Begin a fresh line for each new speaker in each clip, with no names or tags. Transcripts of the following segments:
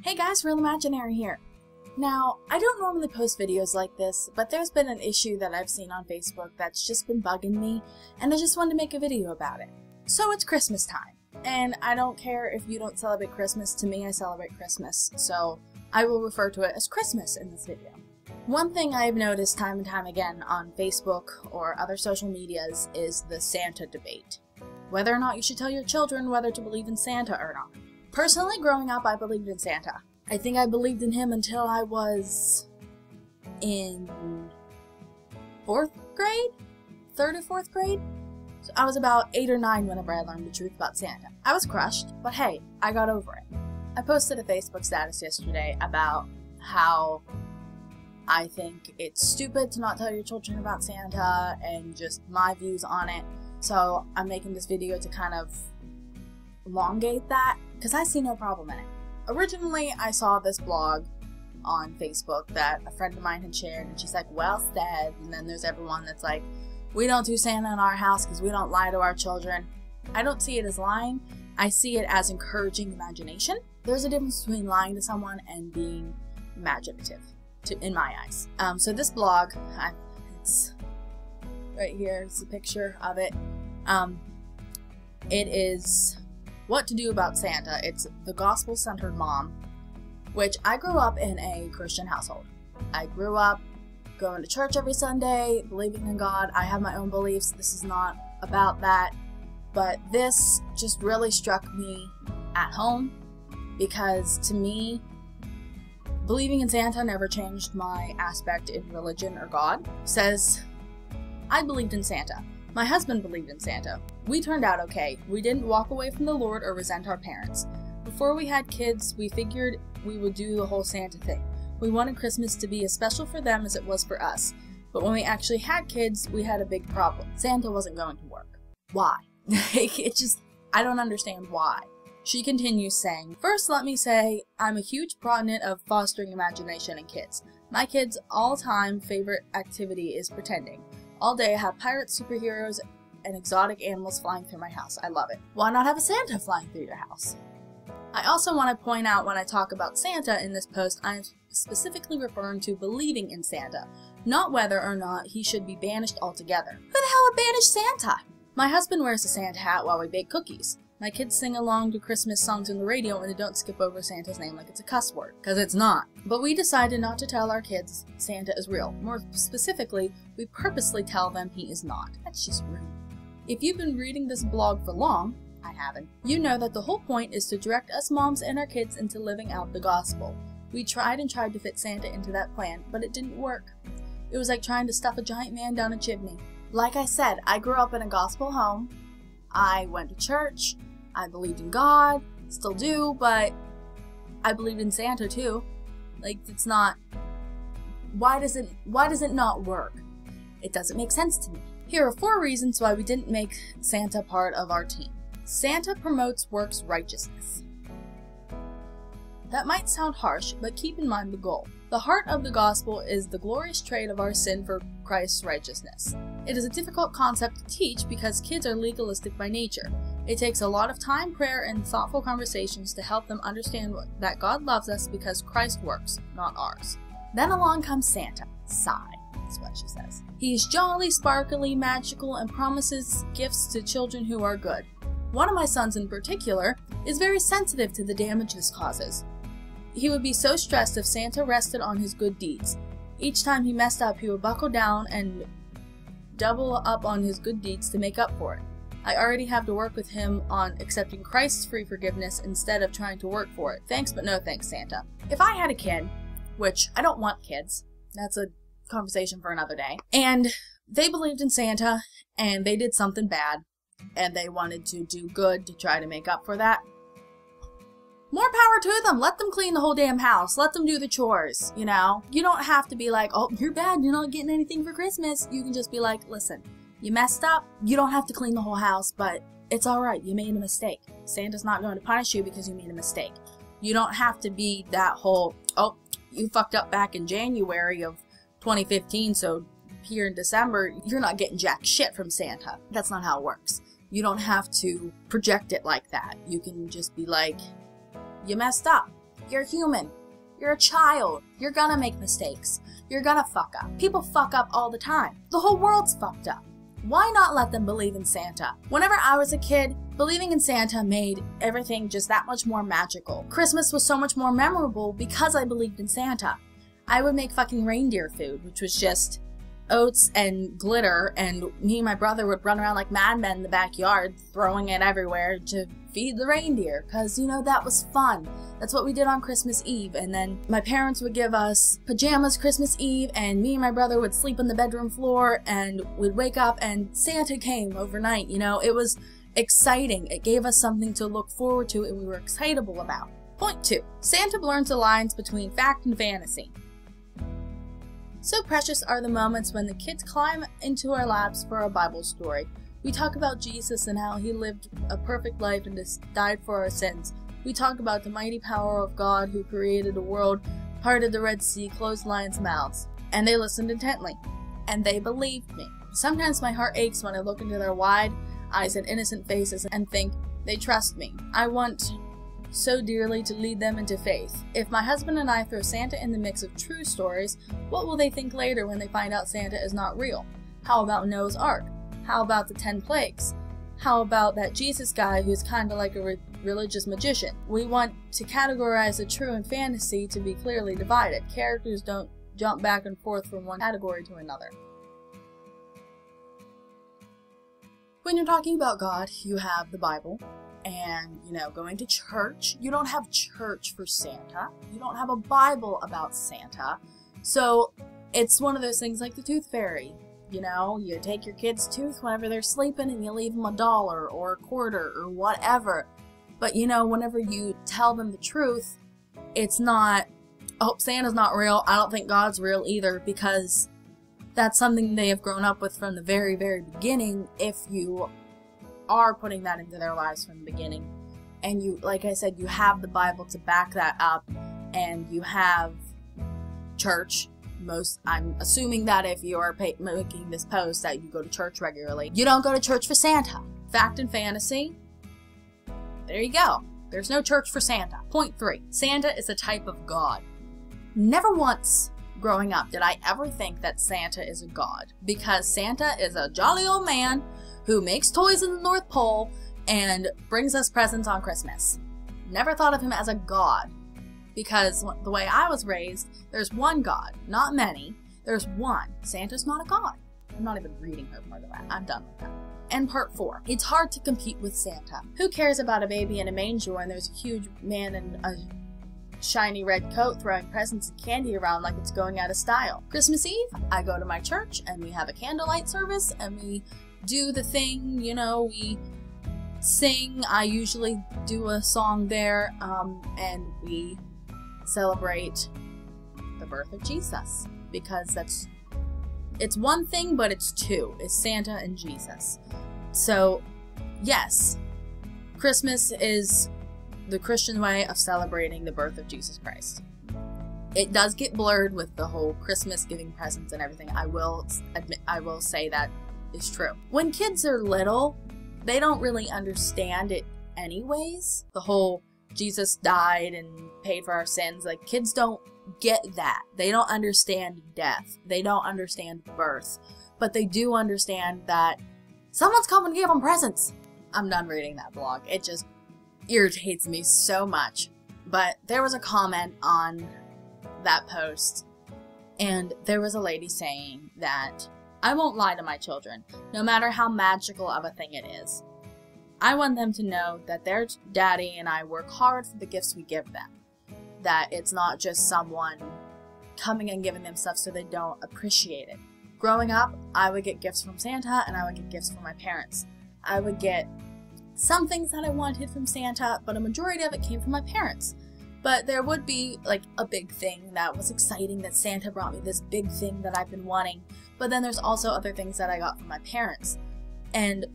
Hey guys, TheRealImaginary here. Now, I don't normally post videos like this, but there's been an issue that I've seen on Facebook that's just been bugging me, and I just wanted to make a video about it. So it's Christmas time, and I don't care if you don't celebrate Christmas. To me, I celebrate Christmas, so I will refer to it as Christmas in this video. One thing I've noticed time and time again on Facebook or other social medias is the Santa debate. Whether or not you should tell your children whether to believe in Santa or not. Personally, growing up, I believed in Santa. I think I believed in him until I was in 4th grade? 3rd or 4th grade? So I was about 8 or 9 whenever I learned the truth about Santa. I was crushed, but hey, I got over it. I posted a Facebook status yesterday about how I think it's stupid to not tell your children about Santa and just my views on it. So I'm making this video to kind of elongate that, because I see no problem in it. Originally, I saw this blog on Facebook that a friend of mine had shared, and she's like, well said, and then there's everyone that's like, we don't do Santa in our house because we don't lie to our children. I don't see it as lying. I see it as encouraging imagination. There's a difference between lying to someone and being imaginative, in my eyes. So this blog, it's right here, it's a picture of it. It is what to do about Santa. It's the gospel-centered mom, which I grew up in a Christian household. I grew up going to church every Sunday, believing in God. I have my own beliefs. This is not about that. But this just really struck me at home because to me, believing in Santa never changed my aspect in religion or God. It says, I believed in Santa. My husband believed in Santa. We turned out okay. We didn't walk away from the Lord or resent our parents. Before we had kids, we figured we would do the whole Santa thing. We wanted Christmas to be as special for them as it was for us. But when we actually had kids, we had a big problem. Santa wasn't going to work. Why? I don't understand why. She continues saying, first let me say, I'm a huge proponent of fostering imagination in kids. My kids' all-time favorite activity is pretending. All day I have pirates, superheroes, and exotic animals flying through my house. I love it. Why not have a Santa flying through your house? I also want to point out when I talk about Santa in this post, I'm specifically referring to believing in Santa, not whether or not he should be banished altogether. Who the hell would banish Santa? My husband wears a Santa hat while we bake cookies. My kids sing along to Christmas songs on the radio and they don't skip over Santa's name like it's a cuss word, because it's not. But we decided not to tell our kids Santa is real. More specifically, we purposely tell them he is not. That's just rude. If you've been reading this blog for long, I haven't, you know that the whole point is to direct us moms and our kids into living out the gospel. We tried to fit Santa into that plan, but it didn't work. It was like trying to stuff a giant man down a chimney. Like I said, I grew up in a gospel home. I went to church. I believed in God, still do, but I believed in Santa too. Like, it's not, why does it not work? It doesn't make sense to me. Here are 4 reasons why we didn't make Santa part of our team. Santa promotes works righteousness. That might sound harsh, but keep in mind the goal. The heart of the gospel is the glorious trade of our sin for Christ's righteousness. It is a difficult concept to teach because kids are legalistic by nature. It takes a lot of time, prayer, and thoughtful conversations to help them understand that God loves us because Christ works, not ours. Then along comes Santa. Sigh, is what she says. He's jolly, sparkly, magical, and promises gifts to children who are good. One of my sons in particular is very sensitive to the damage this causes. He would be so stressed if Santa rested on his good deeds. Each time he messed up, he would buckle down and double up on his good deeds to make up for it. I already have to work with him on accepting Christ's free forgiveness instead of trying to work for it. Thanks, but no thanks, Santa. If I had a kid, which I don't want kids, that's a conversation for another day, and they believed in Santa, and they did something bad, and they wanted to do good to try to make up for that, more power to them. Let them clean the whole damn house. Let them do the chores, you know? You don't have to be like, oh, you're bad, you're not getting anything for Christmas. You can just be like, listen, you messed up. You don't have to clean the whole house, but it's alright. You made a mistake. Santa's not going to punish you because you made a mistake. You don't have to be that whole, oh, you fucked up back in January of 2015, so here in December, you're not getting jack shit from Santa. That's not how it works. You don't have to project it like that. You can just be like, you messed up. You're human. You're a child. You're gonna make mistakes. You're gonna fuck up. People fuck up all the time. The whole world's fucked up. Why not let them believe in Santa? Whenever I was a kid, believing in Santa made everything just that much more magical. Christmas was so much more memorable because I believed in Santa. I would make fucking reindeer food, which was just oats and glitter, and me and my brother would run around like madmen in the backyard, throwing it everywhere to feed the reindeer, because, you know, that was fun. That's what we did on Christmas Eve. And then my parents would give us pajamas Christmas Eve, and me and my brother would sleep on the bedroom floor, and we'd wake up and Santa came overnight. You know, it was exciting. It gave us something to look forward to, and we were excitable about. Point 2. Santa blurs the lines between fact and fantasy. So precious are the moments when the kids climb into our laps for a Bible story. We talk about Jesus and how he lived a perfect life and died for our sins. We talk about the mighty power of God who created a world, parted the Red Sea, closed lions' mouths. And they listened intently. And they believed me. Sometimes my heart aches when I look into their wide eyes and innocent faces and think, they trust me. I want so dearly to lead them into faith. If my husband and I throw Santa in the mix of true stories, what will they think later when they find out Santa is not real? How about Noah's Ark? How about the 10 plagues? How about that Jesus guy who's kind of like a religious magician? We want to categorize the true and fantasy to be clearly divided. Characters don't jump back and forth from one category to another. When you're talking about God, you have the Bible. And, you know, going to church. You don't have church for Santa. You don't have a Bible about Santa. So it's one of those things like the tooth fairy. You know, you take your kid's tooth whenever they're sleeping and you leave them $1 or $0.25 or whatever. But, you know, whenever you tell them the truth, it's not, oh, Santa's not real. I don't think God's real either, because that's something they have grown up with from the very, very beginning. If you are putting that into their lives from the beginning, and you, like I said, you have the Bible to back that up, and you have church. I'm assuming that if you are making this post that you go to church regularly. You don't go to church for Santa. Fact and fantasy, there you go. There's no church for Santa. Point 3. Santa is a type of God. Never once growing up did I ever think that Santa is a god, because Santa is a jolly old man who makes toys in the North Pole and brings us presents on Christmas. Never thought of him as a god, because the way I was raised, there's one God, not many. There's one. Santa's not a god. I'm not even reading her part of that. I'm done with that. And part 4. It's hard to compete with Santa. Who cares about a baby in a manger when there's a huge man in a shiny red coat throwing presents and candy around like it's going out of style? Christmas Eve, I go to my church and we have a candlelight service and we do the thing, you know, we sing. I usually do a song there, and we celebrate the birth of Jesus, because it's one thing, but it's two. It's Santa and Jesus. So, yes, Christmas is the Christian way of celebrating the birth of Jesus Christ. It does get blurred with the whole Christmas giving presents and everything. I will say that is true. When kids are little, they don't really understand it anyways. The whole Jesus died and paid for our sins. Like, kids don't get that. They don't understand death. They don't understand birth. But they do understand that someone's coming to give them presents. I'm done reading that blog. It just irritates me so much. But there was a comment on that post, and there was a lady saying that I won't lie to my children, no matter how magical of a thing it is. I want them to know that their daddy and I work hard for the gifts we give them. That it's not just someone coming and giving them stuff so they don't appreciate it. Growing up, I would get gifts from Santa and I would get gifts from my parents. I would get some things that I wanted from Santa, but a majority of it came from my parents. But there would be like a big thing that was exciting, that Santa brought me this big thing that I've been wanting. But then there's also other things that I got from my parents. And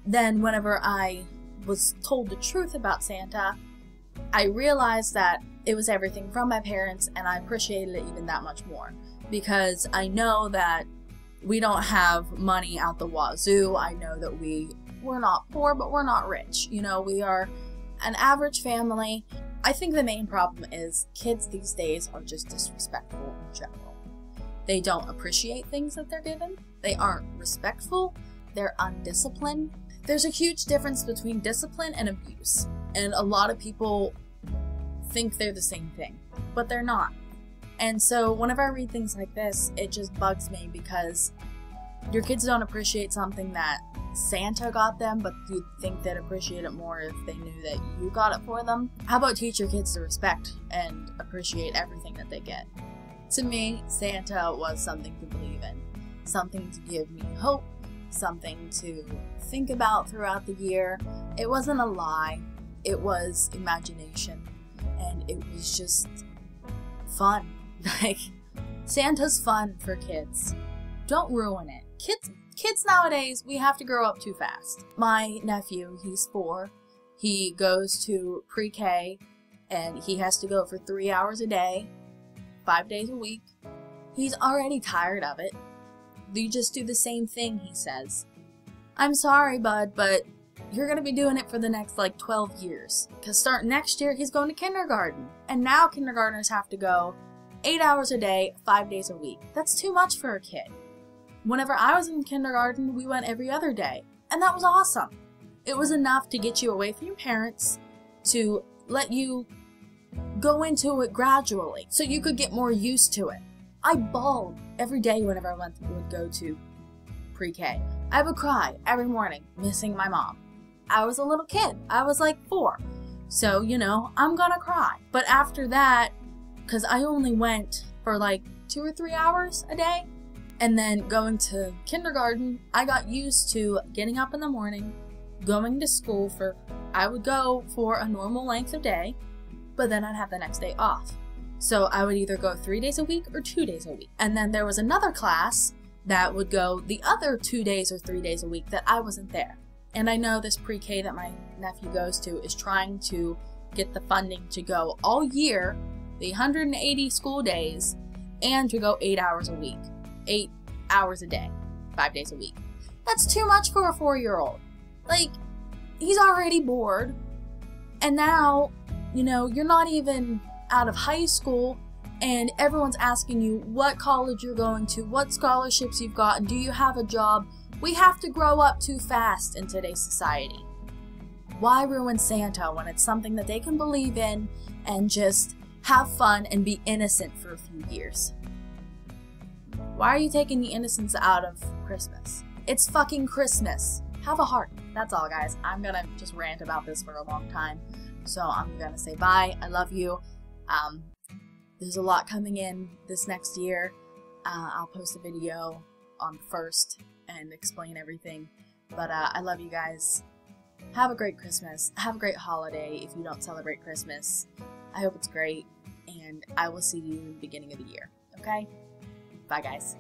then whenever I was told the truth about Santa, I realized that it was everything from my parents, and I appreciated it even that much more. Because I know that we don't have money out the wazoo. I know that we're not poor, but we're not rich. You know, we are an average family, I think the main problem is kids these days are just disrespectful in general. They don't appreciate things that they're given. They aren't respectful. They're undisciplined. There's a huge difference between discipline and abuse, and a lot of people think they're the same thing, but they're not. And so whenever I read things like this, it just bugs me, because your kids don't appreciate something that Santa got them, but you'd think they'd appreciate it more if they knew that you got it for them. How about teach your kids to respect and appreciate everything that they get? To me, Santa was something to believe in, something to give me hope, something to think about throughout the year. It wasn't a lie, it was imagination, and it was just fun. Like, Santa's fun for kids. Don't ruin it. Kids nowadays, we have to grow up too fast. My nephew, he's 4. He goes to pre-K, and he has to go for 3 hours a day, 5 days a week. He's already tired of it. You just do the same thing, he says. I'm sorry, bud, but you're gonna be doing it for the next, 12 years. Because starting next year, he's going to kindergarten. And now kindergartners have to go 8 hours a day, 5 days a week. That's too much for a kid. Whenever I was in kindergarten, we went every other day. And that was awesome. It was enough to get you away from your parents, to let you go into it gradually, so you could get more used to it. I bawled every day whenever I would go to pre-K. I would cry every morning, missing my mom. I was a little kid. I was 4. So, I'm gonna cry. But after that, because I only went for 2 or 3 hours a day, and then going to kindergarten, I got used to getting up in the morning, going to school I would go for a normal length of day, but then I'd have the next day off. So I would either go 3 days a week or 2 days a week. And then there was another class that would go the other 2 days or 3 days a week that I wasn't there. And I know this pre-K that my nephew goes to is trying to get the funding to go all year, the 180 school days, and to go 8 hours a week. 8 hours a day, 5 days a week. That's too much for a 4-year-old. He's already bored. And now, you're not even out of high school, and everyone's asking you what college you're going to, what scholarships you've gotten, do you have a job? We have to grow up too fast in today's society. Why ruin Santa when it's something that they can believe in and just have fun and be innocent for a few years? Why are you taking the innocence out of Christmas? It's fucking Christmas. Have a heart. That's all, guys. I'm gonna just rant about this for a long time. So I'm gonna say bye. I love you. There's a lot coming in this next year. I'll post a video on the 1st and explain everything. But I love you guys. Have a great Christmas. Have a great holiday if you don't celebrate Christmas. I hope it's great. And I will see you in the beginning of the year. Okay? Bye, guys.